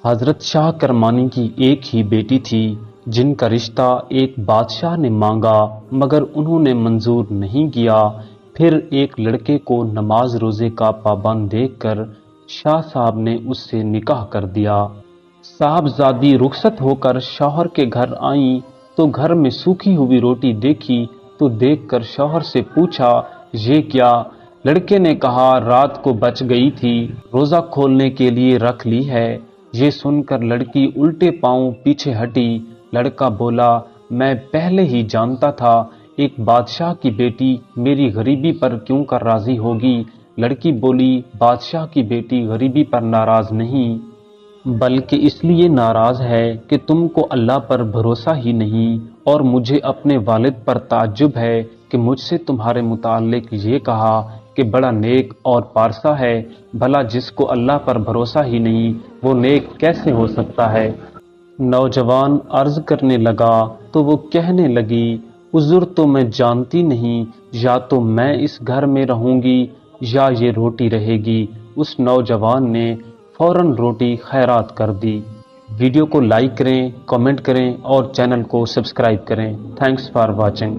حضرت شاہ کرمانی کی ایک ہی بیٹی تھی جن کا رشتہ ایک بادشاہ نے مانگا مگر انہوں نے منظور نہیں کیا۔ پھر ایک لڑکے کو نماز روزے کا پابند دیکھ کر شاہ صاحب نے اس سے نکاح کر دیا۔ صاحبزادی رخصت ہو کر شوہر کے گھر آئیں تو گھر میں سوکھی ہوئی روٹی دیکھی تو دیکھ کر شوہر سے پوچھا یہ کیا؟ لڑکے نے کہا رات کو بچ گئی تھی، روزہ کھولنے کے لیے رکھ لی ہے۔ یہ سن کر لڑکی الٹے پاؤں پیچھے ہٹی۔ لڑکا بولا میں پہلے ہی جانتا تھا ایک بادشاہ کی بیٹی میری غریبی پر کیوں کر راضی ہوگی؟ لڑکی بولی بادشاہ کی بیٹی غریبی پر ناراض نہیں بلکہ اس لیے ناراض ہے کہ تم کو اللہ پر بھروسہ ہی نہیں، اور مجھے اپنے والد پر تعجب ہے کہ مجھ سے تمہارے متعلق یہ کہا کہ بڑا نیک اور پارسا ہے۔ بھلا جس کو اللہ پر بھروسہ ہی نہیں وہ نیک کیسے ہو سکتا ہے؟ نوجوان عرض کرنے لگا تو وہ کہنے لگی عذر تو میں جانتی نہیں، یا تو میں اس گھر میں رہوں گی یا یہ روٹی رہے گی۔ اس نوجوان نے فوراً روٹی خیرات کر دی۔ ویڈیو کو لائک کریں، کامنٹ کریں اور چینل کو سبسکرائب کریں۔ Thanks for watching.